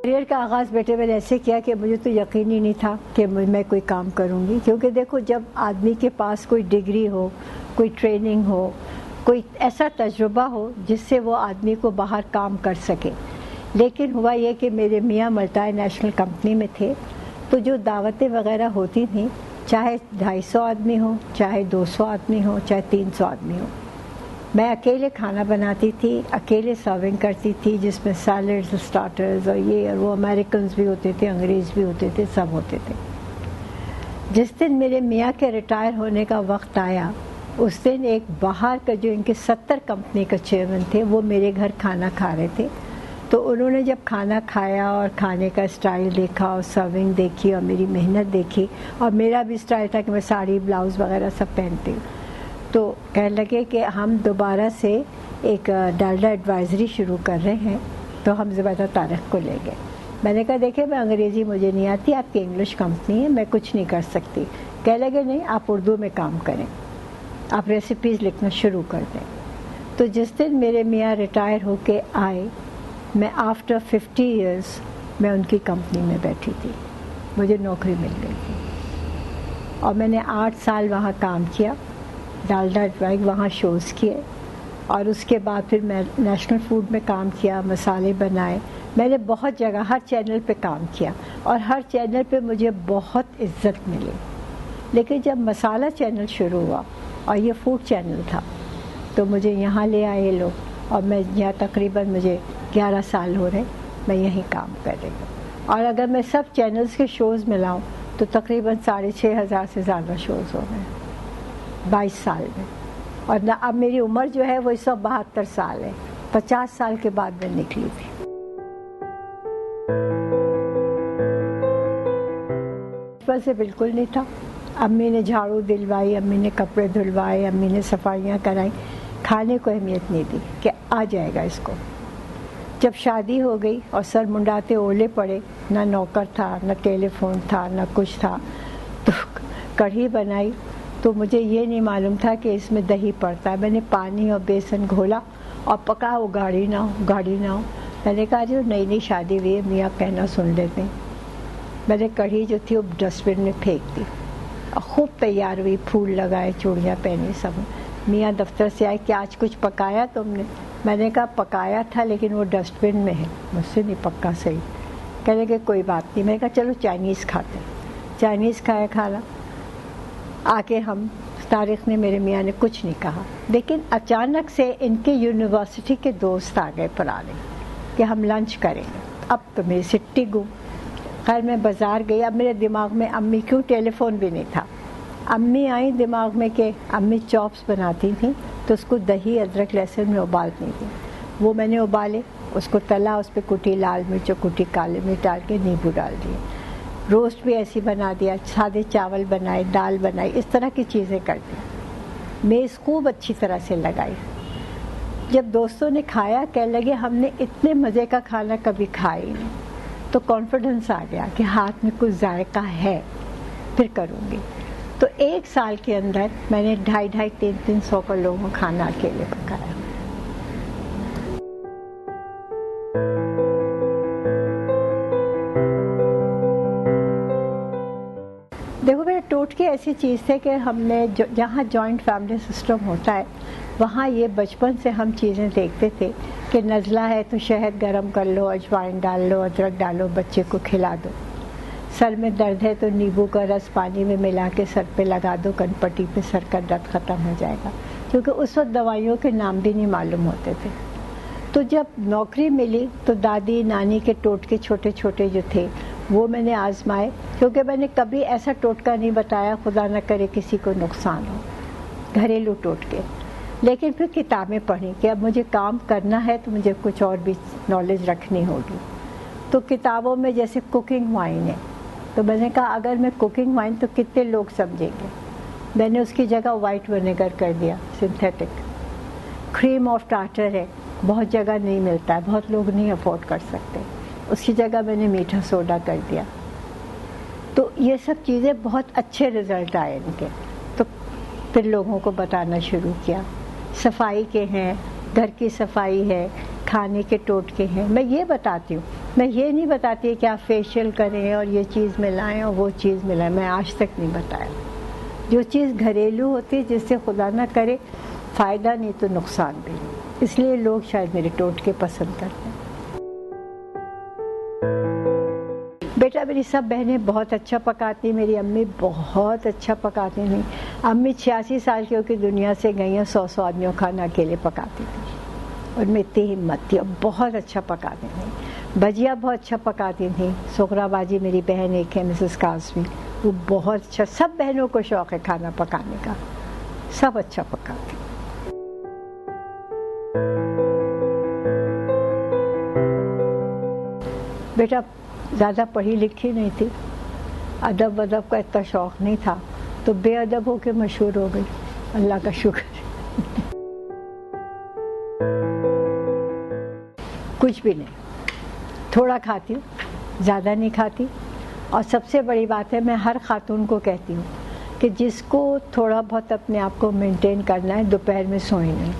Career کا آغاز بیٹے میں نے ایسے کیا کہ مجھے تو یقین ہی نہیں تھا کہ میں کوئی کام کروں گی، کیونکہ دیکھو جب آدمی کے پاس کوئی ڈگری ہو، کوئی ٹریننگ ہو، کوئی ایسا تجربہ ہو جس سے وہ آدمی کو باہر کام کر سکے، لیکن ہوا یہ کہ میرے میاں ملٹائی نیشنل کمپنی میں تھے، تو جو دعوتیں وغیرہ ہوتی تھیں، چاہے 250 آدمی ہو، چاہے 200 آدمی ہو، چاہے 300 آدمی ہو، میں اکیلے کھانا بناتی تھی، اکیلے سرونگ کرتی تھی، جس میں سیلڈز، اسٹارٹرز اور یہ اور وہ، امریکنز بھی ہوتے تھے، انگریز بھی ہوتے تھے، سب ہوتے تھے۔ جس دن میرے میاں کے ریٹائر ہونے کا وقت آیا، اس دن ایک باہر کا جو ان کے 70 کمپنی کا چیئرمین تھے، وہ میرے گھر کھانا کھا رہے تھے، تو انہوں نے جب کھانا کھایا اور کھانے کا اسٹائل دیکھا اور سرونگ دیکھی اور میری محنت دیکھی، اور میرا بھی اسٹائل تھا کہ میں ساڑی بلاؤز وغیرہ سب پہنتی ہوں، تو کہنے لگے کہ ہم دوبارہ سے ایک ڈالڈا ایڈوائزری شروع کر رہے ہیں، تو ہم زبیدہ طارق کو لے گئے۔ میں نے کہا دیکھیں میں انگریزی مجھے نہیں آتی، آپ کی انگلش کمپنی ہے، میں کچھ نہیں کر سکتی۔ کہنے لگے نہیں، آپ اردو میں کام کریں، آپ ریسیپیز لکھنا شروع کر دیں۔ تو جس دن میرے میاں ریٹائر ہو کے آئے، میں آفٹر 50 ایئرس میں ان کی کمپنی میں بیٹھی تھی، مجھے نوکری مل گئی تھی، اور میں نے 8 سال وہاں کام کیا، ڈالڈا ایڈوائز وہاں شوز کیے، اور اس کے بعد پھر میں نیشنل فوڈ میں کام کیا، مسالے بنائے، میں نے بہت جگہ ہر چینل پہ کام کیا، اور ہر چینل پہ مجھے بہت عزت ملی۔ لیکن جب مسالہ چینل شروع ہوا اور یہ فوڈ چینل تھا، تو مجھے یہاں لے آئے یہ لوگ، اور میں یہاں تقریباً مجھے 11 سال ہو رہے میں یہیں کام کر رہی ہوں، اور اگر میں سب چینلز کے شوز ملاؤں تو تقریباً 6,500 سے زیادہ شوز ہو گئے 22 سال میں، اور نہ اب میری عمر جو ہے وہ اس وقت 72 سال ہے، 50 سال کے بعد میں نکلی تھی۔ بچپن سے بالکل نہیں تھا، امی نے جھاڑو دلوائی، امی نے کپڑے دھلوائے، امی نے صفائیاں کرائیں، کھانے کو اہمیت نہیں دی کہ آ جائے گا اس کو۔ جب شادی ہو گئی اور سر منڈاتے اولے پڑے، نہ نوکر تھا، نہ ٹیلی فون تھا، نہ کچھ تھا، تو کڑھی بنائی، تو مجھے یہ نہیں معلوم تھا کہ اس میں دہی پڑتا ہے، میں نے پانی اور بیسن گھولا اور پکا، وہ گاڑھی نہ ہو، گاڑھی نہ ہو۔ میں نے کہا جو نئی نئی شادی ہوئی ہے، میاں کہنا سن لیتے ہیں۔ میں نے کڑھی جو تھی وہ ڈسٹ بن میں پھینک دی، اور خوب تیار ہوئی، پھول لگائے، چوڑیاں پہنی، سب۔ میاں دفتر سے آئے کہ آج کچھ پکایا تم نے؟ میں نے کہا پکایا تھا لیکن وہ ڈسٹ بن میں ہے، مجھ سے نہیں پکا صحیح۔ کہنے کہ کوئی بات نہیں۔ میں نے کہا چلو چائنیز کھاتے ہیں، چائنیز کھایا کھانا۔ آ کے ہم طارق نے، میرے میاں نے کچھ نہیں کہا، لیکن اچانک سے ان کے یونیورسٹی کے دوست آ گئے پرانے کہ ہم لنچ کریں گے۔ اب تو میری سٹی گم۔ خیر میں بازار گئی، اب میرے دماغ میں امی، کیوں ٹیلی فون بھی نہیں تھا، امی آئیں دماغ میں کہ امی چاپس بناتی تھیں، تو اس کو دہی ادرک لہسن میں ابالتی تھیں، وہ میں نے ابالے، اس کو تلا، اس پہ کٹی لال مرچ اور کٹی کالی مرچ ڈال کے نیبو ڈال دیے۔ روسٹ بھی ایسی بنا دیا، سادے چاول بنائے، دال بنائی، اس طرح کی چیزیں کر دی۔ میز خوب اچھی طرح سے لگائی۔ جب دوستوں نے کھایا، کہنے لگے ہم نے اتنے مزے کا کھانا کبھی کھایا ہی نہیں، تو کانفیڈنس آ گیا کہ ہاتھ میں کچھ ذائقہ ہے، پھر کروں گی۔ تو 1 سال کے اندر میں نے 250-300 کا لوگوں کو کھانا اکیلے پکایا۔ دیکھو میرے ٹوٹکے ایسی چیز تھے کہ ہم نے جہاں جوائنٹ فیملی سسٹم ہوتا ہے، وہاں یہ بچپن سے ہم چیزیں دیکھتے تھے کہ نزلہ ہے تو شہد گرم کر لو، اجوائن ڈال لو، ادرک ڈالو، بچے کو کھلا دو۔ سر میں درد ہے تو نیبو کا رس پانی میں ملا کے سر پہ لگا دو، کن پٹی پہ، سر کا درد ختم ہو جائے گا، کیونکہ اس وقت دوائیوں کے نام بھی نہیں معلوم ہوتے تھے۔ تو جب نوکری ملی تو دادی نانی کے ٹوٹکے چھوٹے چھوٹے جو تھے وہ میں نے آزمائے، کیونکہ میں نے کبھی ایسا ٹوٹکا نہیں بتایا خدا نہ کرے کسی کو نقصان ہو، گھریلو ٹوٹکے۔ لیکن پھر کتابیں پڑھیں کہ اب مجھے کام کرنا ہے تو مجھے کچھ اور بھی نالج رکھنی ہوگی۔ تو کتابوں میں جیسے کوکنگ وائن ہے، تو میں نے کہا اگر میں کوکنگ وائن تو کتنے لوگ سمجھیں گے، میں نے اس کی جگہ وائٹ ونیگر کر دیا، سنتھیٹک۔ کریم آف ٹارٹر ہے، بہت جگہ نہیں ملتا ہے، بہت لوگ نہیں افورڈ کر سکتے، اس کی جگہ میں نے میٹھا سوڈا کر دیا۔ تو یہ سب چیزیں بہت اچھے رزلٹ آئے ان کے، تو پھر لوگوں کو بتانا شروع کیا۔ صفائی کے ہیں، گھر کی صفائی ہے، کھانے کے ٹوٹکے ہیں، میں یہ بتاتی ہوں میں یہ نہیں بتاتی کہ آپ فیشیل کریں اور یہ چیز ملائیں اور وہ چیز ملائیں، میں آج تک نہیں بتایا. جو چیز گھریلو ہوتی ہے جس سے خدا نہ کرے فائدہ نہیں تو نقصان بھی نہیں، اس لیے لوگ شاید میرے ٹوٹکے پسند کرتے ہیں. بیٹا میری سب بہنیں بہت اچھا پکاتی، میری امی بہت اچھا پکاتی تھیں. امی 86 سال کی ہو کے دنیا سے گئی ہیں، 100 آدمیوں کھانا اکیلے پکاتی تھی، اور میں اتنی ہمت تھی، اور بہت اچھا پکاتی تھیں. بھجیا بہت اچھا پکاتی تھیں. سغرا باجی میری بہن ایک ہے، مسز قاسمی، وہ بہت اچھا. سب بہنوں کو شوق ہے کھانا پکانے کا، سب اچھا پکاتی. بیٹا زیادہ پڑھی لکھی نہیں تھی، ادب ودب کا اتنا شوق نہیں تھا، تو بے ادب ہو کے مشہور ہو گئی، اللہ کا شکر. کچھ بھی نہیں، تھوڑا کھاتی ہوں، زیادہ نہیں کھاتی. اور سب سے بڑی بات ہے، میں ہر خاتون کو کہتی ہوں کہ جس کو تھوڑا بہت اپنے آپ کو مینٹین کرنا ہے دوپہر میں سوئیں نہیں.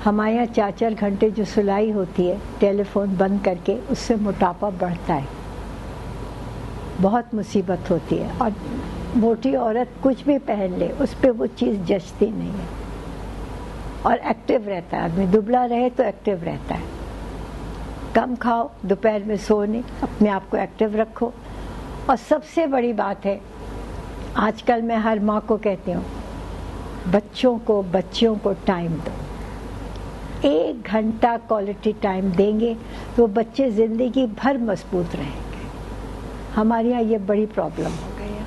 ہمارے یہاں 4 گھنٹے جو سلائی ہوتی ہے ٹیلی فون بند کر کے، اس سے موٹاپا بڑھتا ہے، بہت مصیبت ہوتی ہے. اور موٹی عورت کچھ بھی پہن لے اس پہ وہ چیز جچتی نہیں ہے. اور ایکٹیو رہتا ہے آدمی، دبلا رہے تو ایکٹیو رہتا ہے. کم کھاؤ، دوپہر میں سو نہیں، اپنے آپ کو ایکٹیو رکھو. اور سب سے بڑی بات ہے، آج کل میں ہر ماں کو کہتی ہوں، بچوں کو ٹائم دو. 1 گھنٹہ کوالٹی ٹائم دیں گے تو بچے زندگی بھر مضبوط رہیں گے. ہمارے یہاں یہ بڑی پرابلم ہو گئی ہے.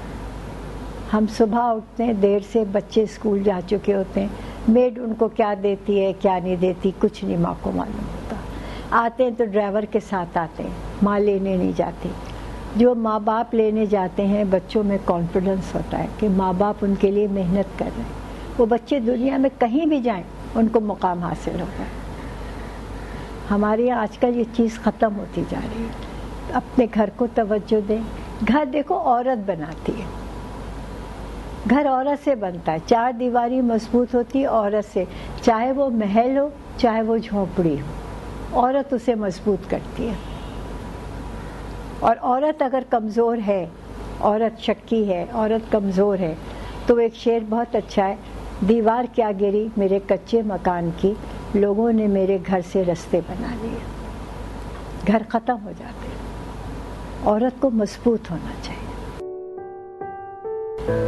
ہم صبح اٹھتے ہیں دیر سے، بچے اسکول جا چکے ہوتے ہیں، میڈ ان کو کیا دیتی ہے کیا نہیں دیتی کچھ نہیں ماں کو معلوم ہوتا. آتے ہیں تو ڈرائیور کے ساتھ آتے ہیں، ماں لینے نہیں جاتی. جو ماں باپ لینے جاتے ہیں بچوں میں کانفیڈنس ہوتا ہے کہ ماں باپ ان کے لیے محنت کر رہے ہیں. وہ بچے دنیا میں کہیں بھی جائیں ان کو مقام حاصل ہوتا ہے. ہمارے یہاں آج کل یہ چیز ختم ہوتی جا رہی ہے. اپنے گھر کو توجہ دیں. گھر دیکھو عورت بناتی ہے، گھر عورت سے بنتا ہے. 4 دیواری مضبوط ہوتی ہے عورت سے، چاہے وہ محل ہو چاہے وہ جھونپڑی ہو، عورت اسے مضبوط کرتی ہے. اور عورت اگر کمزور ہے، عورت شکی ہے، عورت کمزور ہے، تو ایک شعر بہت اچھا ہے، دیوار کیا گری میرے کچے مکان کی، لوگوں نے میرے گھر سے رستے بنا لیے. گھر ختم ہو جاتے ہیں. عورت کو مضبوط ہونا چاہیے.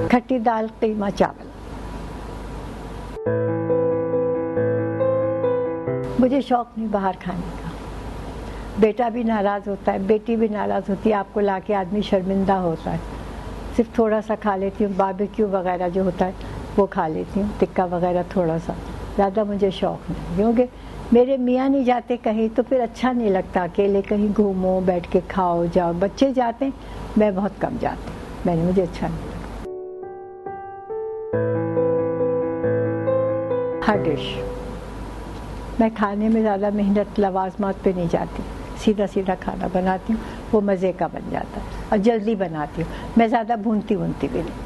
کھٹی دال قیمہ چاول. مجھے شوق نہیں باہر کھانے کا. بیٹا بھی ناراض ہوتا ہے، بیٹی بھی ناراض ہوتی ہے، آپ کو لا کے آدمی شرمندہ ہوتا ہے. صرف تھوڑا سا کھا لیتی ہوں، باربیکیو وغیرہ جو ہوتا ہے وہ کھا لیتی ہوں، ٹکا وغیرہ تھوڑا سا. زیادہ مجھے شوق نہیں، کیونکہ میرے میاں نہیں جاتے کہیں تو پھر اچھا نہیں لگتا. اکیلے کہیں گھومو، بیٹھ کے کھاؤ جاؤ. بچے جاتے ہیں، میں بہت کم جاتی ہوں، مجھے اچھا نہیں لگتا. ہر ڈش میں کھانے میں زیادہ محنت لوازمات پہ نہیں جاتی، سیدھا سیدھا کھانا بناتی ہوں، وہ مزے کا بن جاتا ہے اور جلدی بناتی ہوں. میں زیادہ بھونتی بھی نہیں.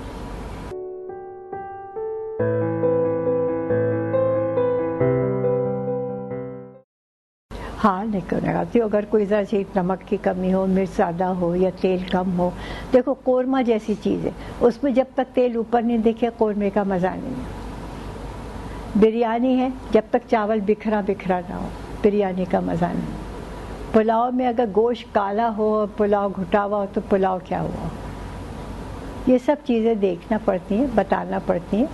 ہاں نہیں کرتی ہوں. اگر کوئی ذرا سی نمک کی کمی ہو، مرچ زیادہ ہو یا تیل کم ہو. دیکھو قورمہ جیسی چیز ہے، اس میں جب تک تیل اوپر نہیں دکھے قورمے کا مزہ نہیں ہے. بریانی ہے، جب تک چاول بکھرا نہ ہو بریانی کا مزہ نہیں. پلاؤ میں اگر گوشت کالا ہو اور پلاؤ گھٹا ہوا ہو تو پلاؤ کیا ہوا. یہ سب چیزیں دیکھنا پڑتی ہیں، بتانا پڑتی ہیں.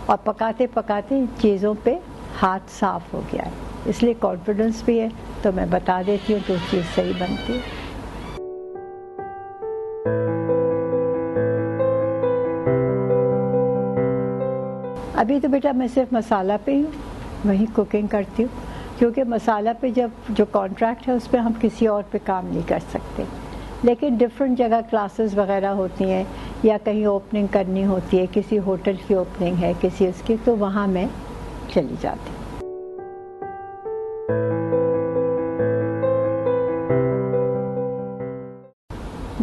اور پکاتے پکاتے چیزوں پہ ہاتھ صاف ہو گیا ہے، اس لیے کانفیڈنس بھی ہے تو میں بتا دیتی ہوں تو چیز صحیح بنتی ہے. ابھی تو بیٹا میں صرف مسالہ پہ ہی ہوں، وہیں کوکنگ کرتی ہوں، کیونکہ مسالہ پہ جو کانٹریکٹ ہے اس پہ ہم کسی اور پہ کام نہیں کر سکتے. لیکن ڈفرینٹ جگہ کلاسز وغیرہ ہوتی ہیں یا کہیں اوپننگ کرنی ہوتی ہے، کسی ہوٹل کی اوپننگ ہے کسی اس کی، تو وہاں میں چلی جاتی ہوں.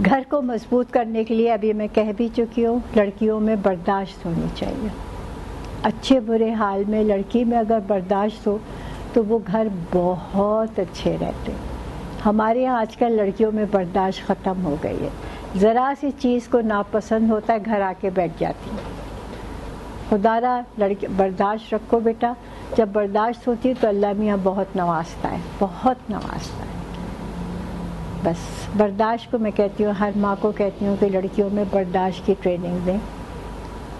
گھر کو مضبوط کرنے کے لیے ابھی میں کہہ بھی چکی ہوں، لڑکیوں میں برداشت ہونی چاہیے. اچھے برے حال میں لڑکی میں اگر برداشت ہو تو وہ گھر بہت اچھے رہتے. ہمارے یہاں آج کل لڑکیوں میں برداشت ختم ہو گئی ہے. ذرا سی چیز کو ناپسند ہوتا ہے گھر آ کے بیٹھ جاتی ہیں. خدا را لڑکی برداشت رکھو بیٹا. جب برداشت ہوتی ہے تو اللہ میاں بہت نوازتا ہے، بہت نوازتا ہے. بس برداشت کو میں کہتی ہوں، ہر ماں کو کہتی ہوں کہ لڑکیوں میں برداشت کی ٹریننگ دیں.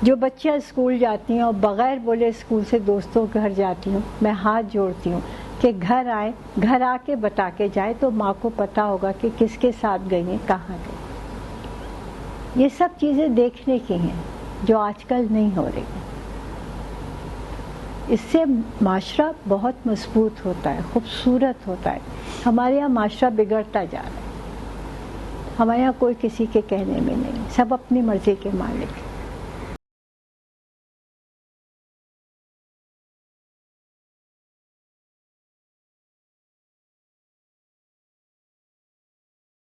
جو بچیاں اسکول جاتی ہیں اور بغیر بولے اسکول سے دوستوں کے گھر جاتی ہوں، میں ہاتھ جوڑتی ہوں کہ گھر آئیں، گھر آ کے بتا کے جائیں تو ماں کو پتہ ہوگا کہ کس کے ساتھ گئی ہیں، کہاں گئی. یہ سب چیزیں دیکھنے کی ہیں جو آج کل نہیں ہو رہی ہیں. اس سے معاشرہ بہت مضبوط ہوتا ہے، خوبصورت ہوتا ہے. ہمارے یہاں معاشرہ بگڑتا جا رہا ہے. ہمارے یہاں کوئی کسی کے کہنے میں نہیں، سب اپنی مرضی کے مالک ہیں.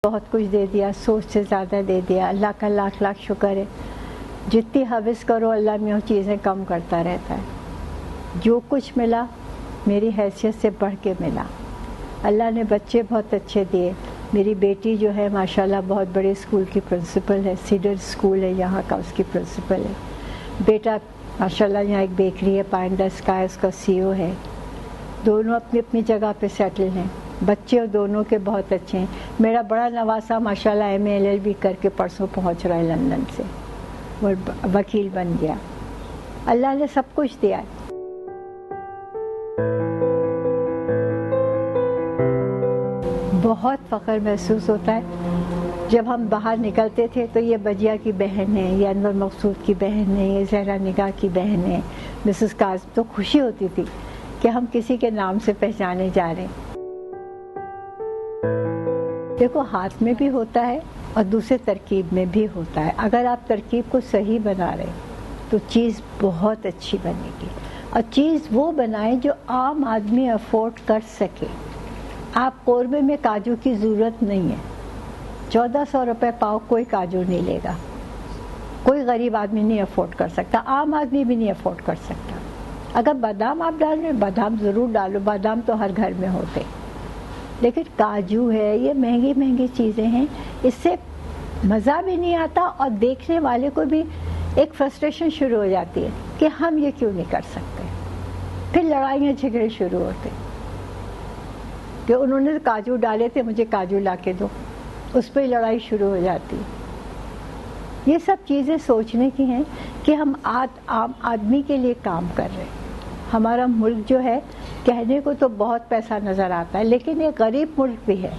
بہت کچھ دے دیا، سوچ سے زیادہ دے دیا. اللہ کا لاکھ لاکھ شکر ہے. جتنی حوث کرو اللہ میں وہ چیزیں کم کرتا رہتا ہے. جو کچھ ملا میری حیثیت سے بڑھ کے ملا. اللہ نے بچے بہت اچھے دیے. میری بیٹی جو ہے ماشاءاللہ بہت بڑے اسکول کی پرنسپل ہے، سیڈر اسکول ہے یہاں کا، اس کی پرنسپل ہے. بیٹا ماشاءاللہ یہاں ایک بیکری ہے پائن دا اسکائی، اس کا CEO ہے. دونوں اپنی اپنی جگہ پہ سیٹل ہیں. بچے دونوں کے بہت اچھے ہیں. میرا بڑا نواسا ماشاءاللہ MA LLB کر کے پرسوں پہنچ رہا ہے لندن سے، وہ وکیل بن گیا. اللہ نے سب کچھ دیا ہے. بہت فخر محسوس ہوتا ہے جب ہم باہر نکلتے تھے تو یہ بجیا کی بہن ہے، یہ انور مقصود کی بہن ہے، یہ زہرا نگاہ کی بہن ہے، مسز کاظم. تو خوشی ہوتی تھی کہ ہم کسی کے نام سے پہچانے جا رہے ہیں. دیکھو ہاتھ میں بھی ہوتا ہے اور دوسرے ترکیب میں بھی ہوتا ہے. اگر آپ ترکیب کو صحیح بنا رہے تو چیز بہت اچھی بنے گی. اور چیز وہ بنائیں جو عام آدمی افورڈ کر سکے. آپ قورمے میں کاجو کی ضرورت نہیں ہے. 1400 روپے پاؤ کوئی کاجو نہیں لے گا. کوئی غریب آدمی نہیں افورڈ کر سکتا، عام آدمی بھی نہیں افورڈ کر سکتا. اگر بادام آپ ڈال رہے ہیں بادام ضرور ڈالو، بادام تو ہر گھر میں ہوتے. لیکن کاجو ہے، یہ مہنگی مہنگی چیزیں ہیں. اس سے مزہ بھی نہیں آتا اور دیکھنے والے کو بھی ایک فرسٹریشن شروع ہو جاتی ہے کہ ہم یہ کیوں نہیں کر سکتے. پھر لڑائیاں جھگڑے شروع ہوتے کہ انہوں نے کاجو ڈالے تھے مجھے کاجو لا کے دو، اس پہ لڑائی شروع ہو جاتی. یہ سب چیزیں سوچنے کی ہیں کہ ہم عام آدمی کے لیے کام کر رہے ہیں. ہمارا ملک جو ہے کہنے کو تو بہت پیسہ نظر آتا ہے لیکن یہ غریب ملک بھی ہے.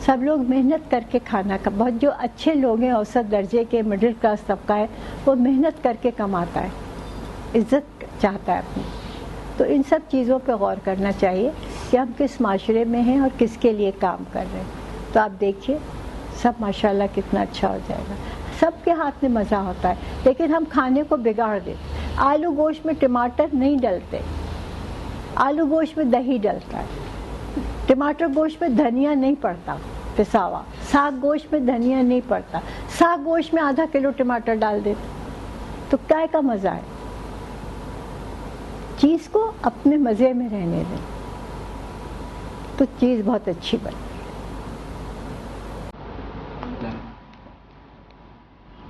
سب لوگ محنت کر کے کھانا کا، بہت جو اچھے لوگ ہیں اوسط درجے کے مڈل کلاس طبقہ ہے وہ محنت کر کے کماتا ہے، عزت چاہتا ہے اپنی. تو ان سب چیزوں پہ غور کرنا چاہیے کہ ہم کس معاشرے میں ہیں اور کس کے لیے کام کر رہے ہیں. تو آپ دیکھیے سب ماشاءاللہ کتنا اچھا ہو جائے گا. سب کے ہاتھ میں مزہ ہوتا ہے لیکن ہم کھانے کو بگاڑ دیتے. آلو گوشت میں ٹماٹر نہیں ڈلتے، آلو گوشت میں دہی ڈلتا ہے. ٹماٹر گوشت میں دھنیا نہیں پڑتا پسا ہوا، ساگ گوشت میں دھنیا نہیں پڑتا، ساگ گوشت میں آدھا کلو ٹماٹر ڈال دیتے. تو کیا کا مزہ ہے؟ چیز کو اپنے مزے میں رہنے دیں تو چیز بہت اچھی بنے.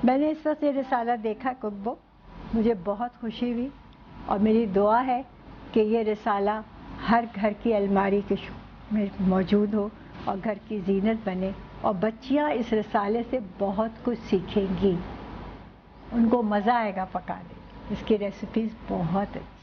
میں نے اس وقت یہ رسالہ دیکھا کک بک، مجھے بہت خوشی ہوئی اور میری دعا ہے کہ یہ رسالہ ہر گھر کی الماری کے میں موجود ہو اور گھر کی زینت بنے اور بچیاں اس رسالے سے بہت کچھ سیکھیں گی. ان کو مزہ آئے گا پکانے. اس کی ریسیپیز بہت اچھی.